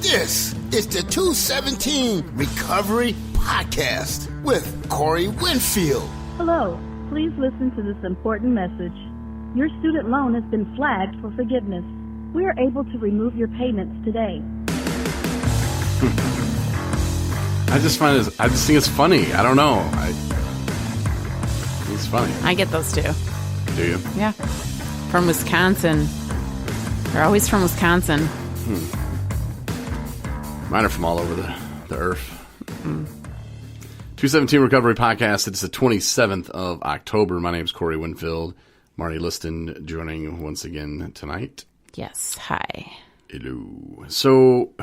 This is the 217 Recovery Podcast with Corey Winfield. Hello. Please listen to this important message. Your student loan has been flagged for forgiveness. We are able to remove your payments today. I just think it's funny. I don't know. It's funny. I get those too. Do you? Yeah. From Wisconsin. They're always from Wisconsin. Mine are from all over the earth. 217 Recovery Podcast. It's the 27th of October. My name is Corey Winfield. Marty Liston joining once again tonight. Yes. Hi. Hello. So,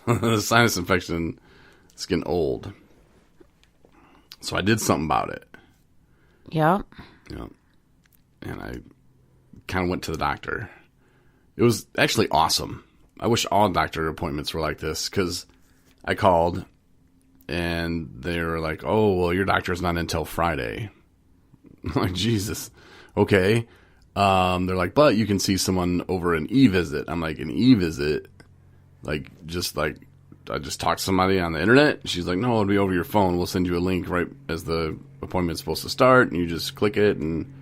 the sinus infection is getting old. So I did something about it. Yep. Yeah. And I kind of went to the doctor. It was actually awesome. I wish all doctor appointments were like this, because I called and they were like, oh, well, your doctor's not until Friday. I'm like, Jesus. Okay. They're like, but you can see someone over an e-visit. I'm like, an e-visit? I just talked to somebody on the internet. She's like, no, it'll be over your phone. We'll send you a link right as the appointment's supposed to start, and you just click it, and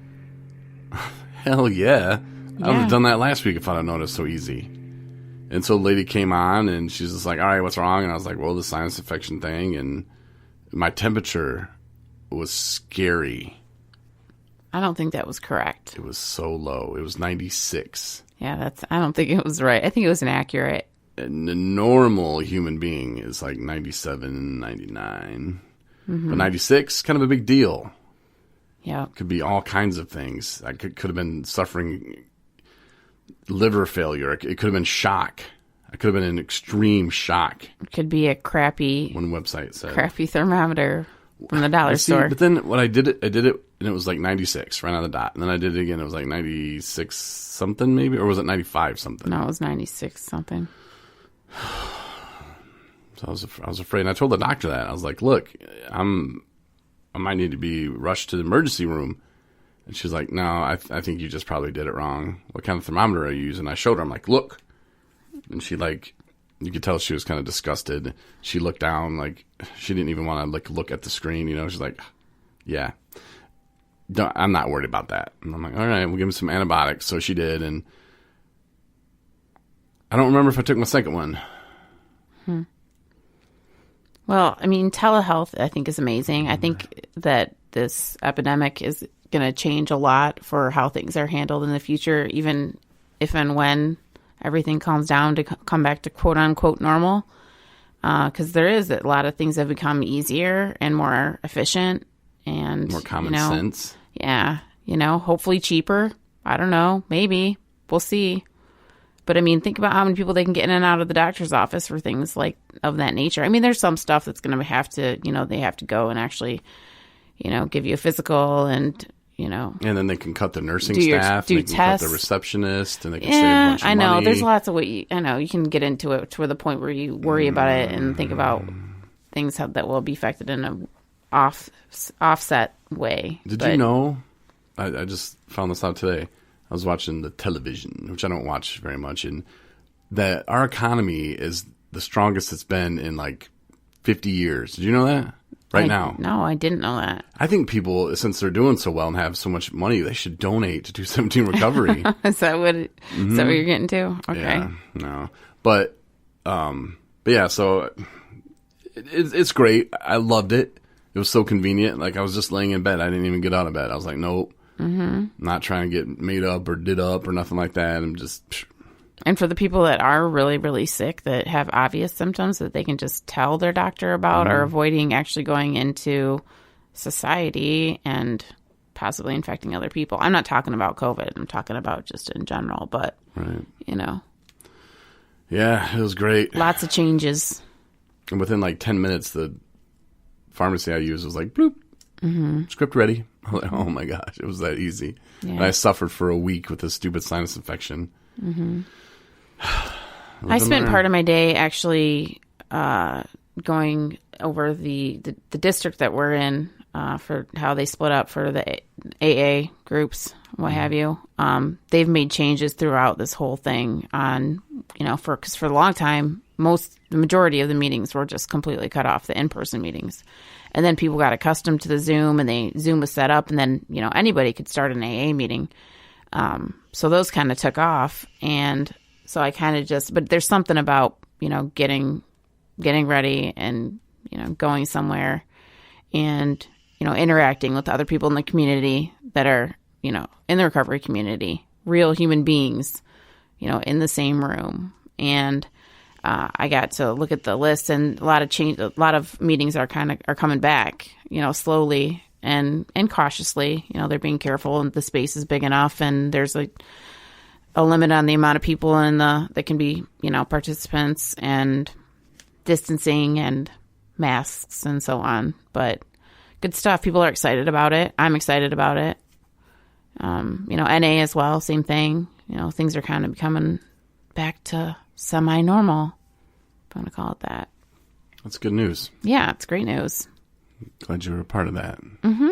hell yeah. I would have done that last week if I'd have known it was so easy. And so the lady came on, and she's just like, all right, what's wrong? And I was like, well, the sinus infection thing, and my temperature was scary. I don't think that was correct. It was so low. It was 96. Yeah, I don't think it was right. I think it was inaccurate. And a normal human being is like 97, 99. But 96, kind of a big deal. Yeah. Could be all kinds of things. I could have been suffering liver failure. It could have been shock. I could have been in extreme shock. It could be a crappy, one website said, crappy thermometer from the dollar store. But then when I did it, and it was like 96 right on the dot. And then I did it again. It was like 96 something maybe, or was it 95 something? No, it was 96 something. So I was afraid. And I told the doctor that. I was like, look, I might need to be rushed to the emergency room. And she's like, no, I think you just probably did it wrong. What kind of thermometer are you using? And I showed her. I'm like, look. And she you could tell she was kind of disgusted. She looked down, like she didn't even want to look at the screen. She's like, yeah, I'm not worried about that. And I'm like, all right, we'll give him some antibiotics. So she did. And I don't remember if I took my second one. Well, I mean, telehealth, I think, is amazing. I think that this epidemic is going to change a lot for how things are handled in the future, even if and when everything calms down to come back to quote-unquote normal. Because there is a lot of things that have become easier and more efficient. And more common sense. Yeah. Hopefully cheaper. I don't know. Maybe. We'll see. But, I mean, think about how many people they can get in and out of the doctor's office for things of that nature. I mean, there's some stuff that's going to have to, they have to go and actually, give you a physical and, And then they can cut the nursing staff, do they can tests. cut the receptionist, and they can save a bunch of money. I know. There's lots of ways. I know. You can get into it to the point where you worry about it and think about things that will be affected in a offset way. Did you know, I just found this out today. I was watching the television, which I don't watch very much, and that our economy is the strongest it's been in 50 years. Did you know that? Now. No, I didn't know that. I think people, since they're doing so well and have so much money, they should donate to 217 Recovery. Is that what you're getting to? Okay. Yeah, no. But yeah, so it's great. I loved it. It was so convenient. I was just laying in bed. I didn't even get out of bed. I was like, nope. I'm not trying to get made up or did up or nothing like that. I'm just... And for the people that are really, really sick that have obvious symptoms that they can just tell their doctor about or avoiding actually going into society and possibly infecting other people. I'm not talking about COVID. I'm talking about just in general, but, Yeah, it was great. Lots of changes. And within 10 minutes, the pharmacy I used was like, bloop, script ready. I'm like, oh my gosh, it was that easy. Yeah. And I suffered for a week with this stupid sinus infection. I spent part of my day actually going over the district that we're in for how they split up for the AA groups, what have you. They've made changes throughout this whole thing on, because for a long time, the majority of the meetings were just completely cut off, the in-person meetings. And then people got accustomed to the Zoom, and Zoom was set up, and then, anybody could start an AA meeting. So those kind of took off. And so I kind of but there's something about, getting ready and, going somewhere and, interacting with other people in the community that are, in the recovery community, real human beings, in the same room. And I got to look at the list, and a lot of meetings are coming back, slowly and cautiously. They're being careful, and the space is big enough, and there's a limit on the amount of people that can be, participants, and distancing and masks and so on. But good stuff. People are excited about it. I'm excited about it. NA as well, same thing. Things are kind of becoming back to semi-normal, if I want to call it that. That's good news. Yeah, it's great news. Glad you were a part of that. Mm-hmm.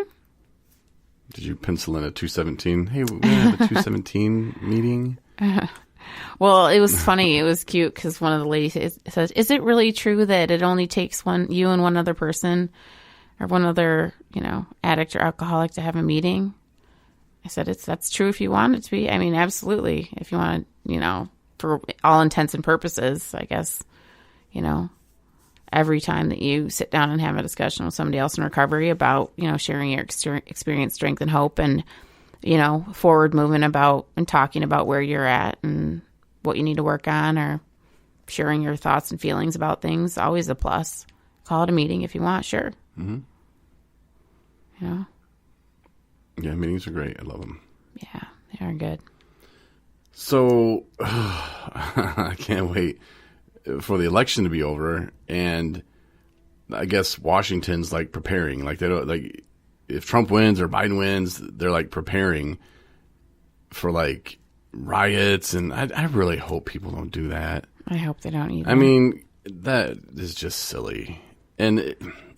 Did you pencil in a 217? Hey, we're going to have a 217 meeting? Well, it was funny. It was cute because one of the ladies says, "Is it really true that it only takes you and one other person or one other, addict or alcoholic to have a meeting?" I said, that's true if you want it to be. I mean, absolutely. If you want to, for all intents and purposes, I guess, every time that you sit down and have a discussion with somebody else in recovery about, sharing your experience, strength, and hope, and, forward movement about and talking about where you're at and what you need to work on, or sharing your thoughts and feelings about things, always a plus. Call it a meeting if you want, sure. Mm-hmm. Yeah, meetings are great. I love them. Yeah, they are good. So I can't wait for the election to be over, and I guess Washington's preparing. They don't if Trump wins or Biden wins, they're preparing for riots, and I really hope people don't do that. I hope they don't either. I mean, that is just silly. And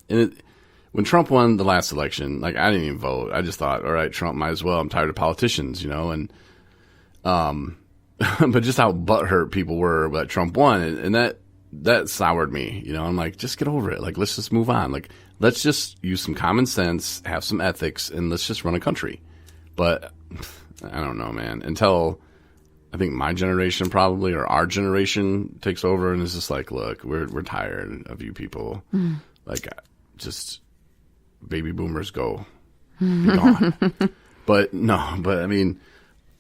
when Trump won the last election, I didn't even vote. I just thought, all right, Trump might as well. I'm tired of politicians, and but just how butthurt people were that Trump won, and that soured me. I'm like, just get over it. Let's just move on. Let's just use some common sense, have some ethics, and let's just run a country. But I don't know, man. Until I think my generation probably, or our generation, takes over and is just look, we're tired of you people. Just baby boomers go, be gone. But I mean,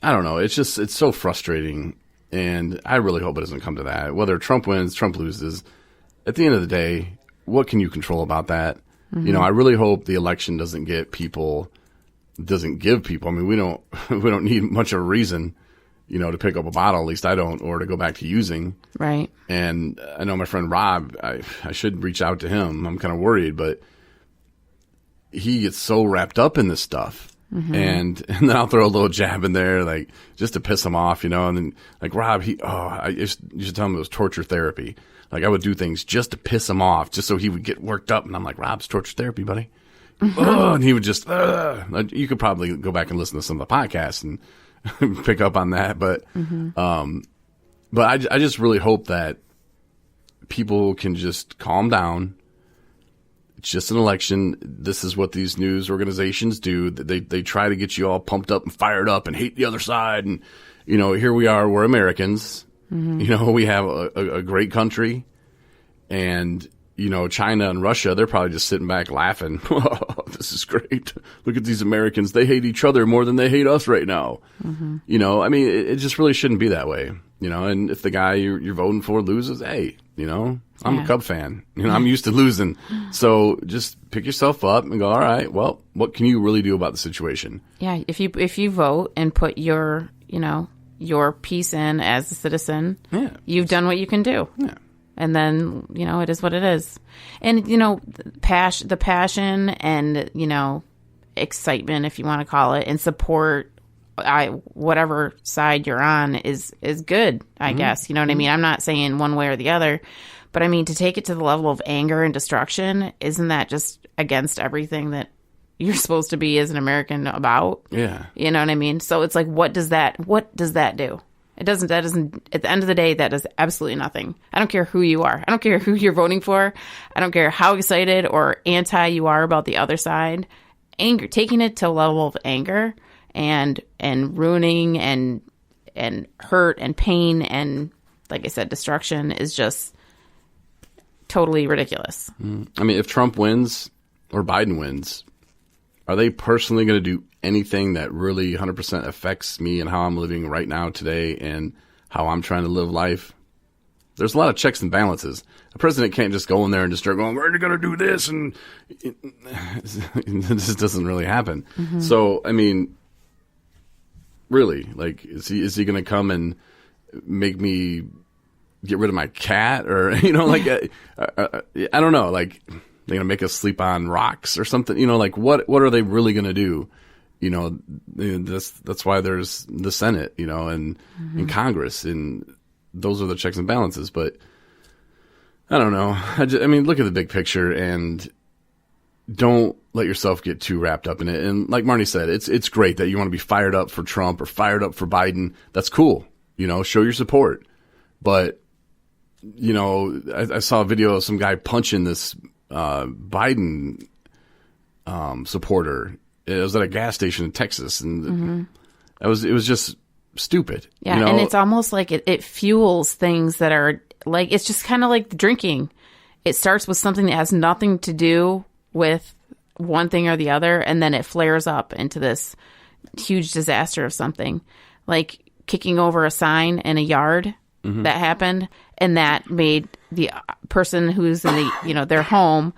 I don't know. It's so frustrating, and I really hope it doesn't come to that. Whether Trump wins, Trump loses, at the end of the day, what can you control about that? Mm-hmm. I really hope the election doesn't give people. I mean, we don't need much of a reason, to pick up a bottle. At least I don't, or to go back to using. Right. And I know my friend Rob. I should reach out to him. I'm kind of worried, but he gets so wrapped up in this stuff. Mm-hmm. And then I'll throw a little jab in there, just to piss him off, and then Rob, I used to tell him it was torture therapy. I would do things just to piss him off, just so he would get worked up. And I'm like, Rob's torture therapy, buddy. Mm-hmm. And he would just, you could probably go back and listen to some of the podcasts and pick up on that. But, mm-hmm. But I just really hope that people can just calm down. It's just an election. This is what these news organizations do. They try to get you all pumped up and fired up and hate the other side. And, here we are. We're Americans. Mm-hmm. We have a great country. And, China and Russia, they're probably just sitting back laughing. Oh, this is great. Look at these Americans. They hate each other more than they hate us right now. Mm-hmm. I mean, it just really shouldn't be that way. And if the guy you're voting for loses, hey, I'm a Cub fan. I'm used to losing. So just pick yourself up and go, all right, well, what can you really do about the situation? Yeah, if you vote and put your piece in as a citizen, you've done what you can do. Yeah. And then, it is what it is. And, the passion and, excitement, if you want to call it, and support, whatever side you're on is good, I mm-hmm. guess. You know what I mean? I'm not saying one way or the other, but I mean, to take it to the level of anger and destruction, isn't that just against everything that you're supposed to be as an American about. Yeah. You know what I mean? So it's like, what does that do? That doesn't, at the end of the day, that does absolutely nothing. I don't care who you are. I don't care who you're voting for. I don't care how excited or anti you are about the other side. Anger, taking it to a level of anger and ruining and hurt and pain and, like I said, destruction is just totally ridiculous. I mean, if Trump wins or Biden wins, are they personally going to do anything that really 100% affects me and how I'm living right now today and how I'm trying to live life? There's a lot of checks and balances. A president can't just go in there and just start going, we're going to do this, and this doesn't really happen. Mm-hmm. So, I mean, really, like, is he going to come and make me get rid of my cat, or like I don't know, like they're going to make us sleep on rocks or something, like what are they really going to do? That's why there's the Senate, and in Congress, and those are the checks and balances. But I don't know. I mean, look at the big picture and don't let yourself get too wrapped up in it. And like Marnie said, it's great that you want to be fired up for Trump or fired up for Biden. That's cool. Show your support. But, I saw a video of some guy punching this Biden supporter. It was at a gas station in Texas, and it was just stupid. Yeah, and it's almost like it fuels things that are like, it's just kind of like drinking. It starts with something that has nothing to do with one thing or the other, and then it flares up into this huge disaster of something, like kicking over a sign in a yard that happened, and that made the person who's in the their home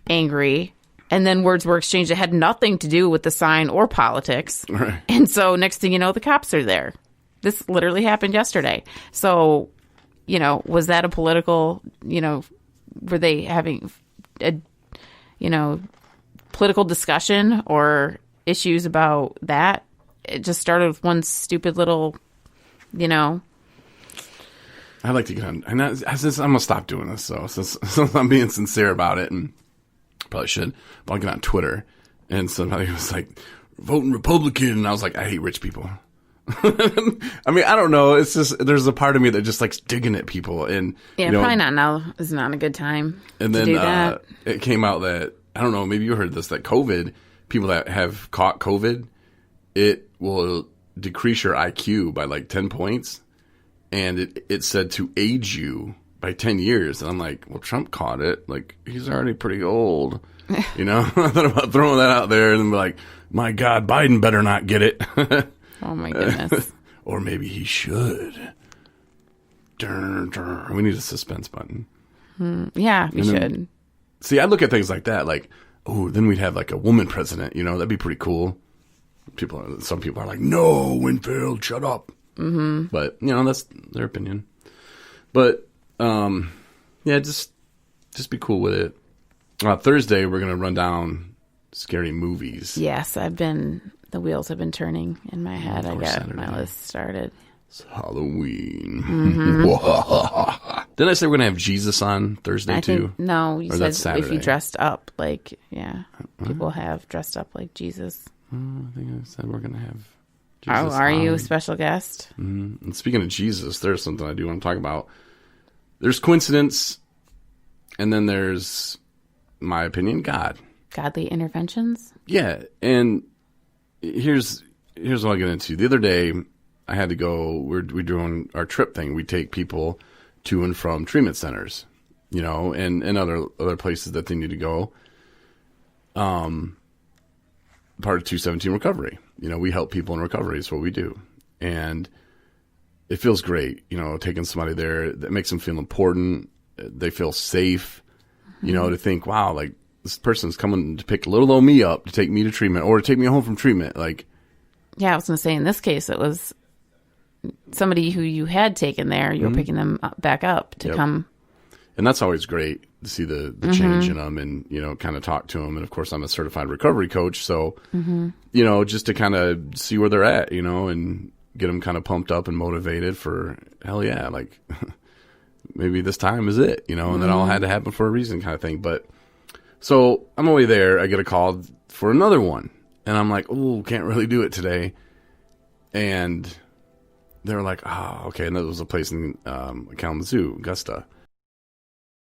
angry. And then words were exchanged that had nothing to do with the sign or politics. Right. And so next thing you know, the cops are there. This literally happened yesterday. So, was that a political, were they having a, political discussion or issues about that? It just started with one stupid little, I'd like to get on. And I'm going to stop doing this. So since I'm being sincere about it, and probably should, but I'll get on Twitter, and somebody was like, voting Republican, and I was like, I hate rich people. I mean, I don't know. It's just, there's a part of me that just likes digging at people, and probably not now is not a good time. And then it came out that, I don't know, maybe you heard this, that COVID, people that have caught COVID, it will decrease your IQ by like 10 points, and it said to age you by 10 years. And I'm like, well, Trump caught it. Like, he's already pretty old. I thought about throwing that out there and then be like, my God, Biden better not get it. Oh, my goodness. Or maybe he should. We need a suspense button. Yeah, we should. See, I look at things like that, like, oh, then we'd have like a woman president. That'd be pretty cool. Some people are like, no, Winfield, shut up. Mm-hmm. But, that's their opinion. But, yeah, just be cool with it. Thursday, we're going to run down scary movies. Yes, the wheels have been turning in my head. I got Saturday. My list started. It's Halloween. Mm-hmm. Didn't I say we're going to have Jesus on Thursday too? No, you said if you dressed up like, people have dressed up like Jesus. I think I said we're going to have Jesus are you a special guest? Mm-hmm. And speaking of Jesus, there's something I do want to talk about. There's coincidence, and then there's, in my opinion, God. Godly interventions? Yeah, and here's what I'll get into. The other day, I had to go, we're doing our trip thing. We take people to and from treatment centers, and other places that they need to go. Part of 217 recovery. We help people in recovery is what we do. And it feels great, taking somebody there that makes them feel important. They feel safe, to think, wow, like this person's coming to pick little old me up to take me to treatment or to take me home from treatment. Like, yeah, I was going to say in this case, it was somebody who you had taken there. You were picking them back up to come. And that's always great to see the change in them and, kind of talk to them. And of course, I'm a certified recovery coach. So, just to kind of see where they're at, and get them kind of pumped up and motivated for, hell yeah, like maybe this time is it, and that all had to happen for a reason kind of thing. But So I'm away there. I get a call for another one. And I'm like, oh, can't really do it today. And they were like, oh, okay. And that was a place in Kalamazoo, Augusta.